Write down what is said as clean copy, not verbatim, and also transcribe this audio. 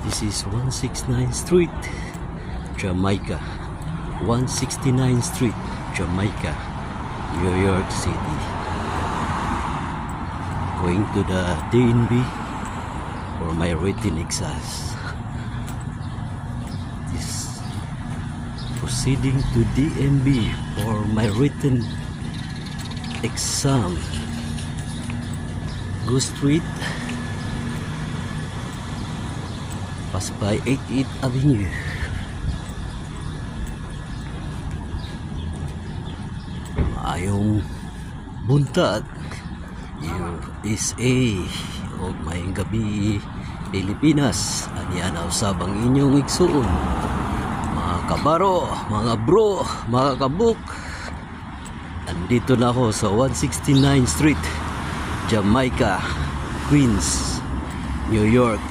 This is 169th Street, Jamaica. 169th Street, Jamaica, New York City. Going to the DNB for my written exams. This proceeding to DNB for my written exam. Go Street, pass by 88th Avenue. Ayong buntag USA o mayang gabi Pilipinas. Aniya na usabang inyong igsuon, mga kabaro, mga bro, mga kabuk. Andito na ako sa 169th Street, Jamaica, Queens, New York.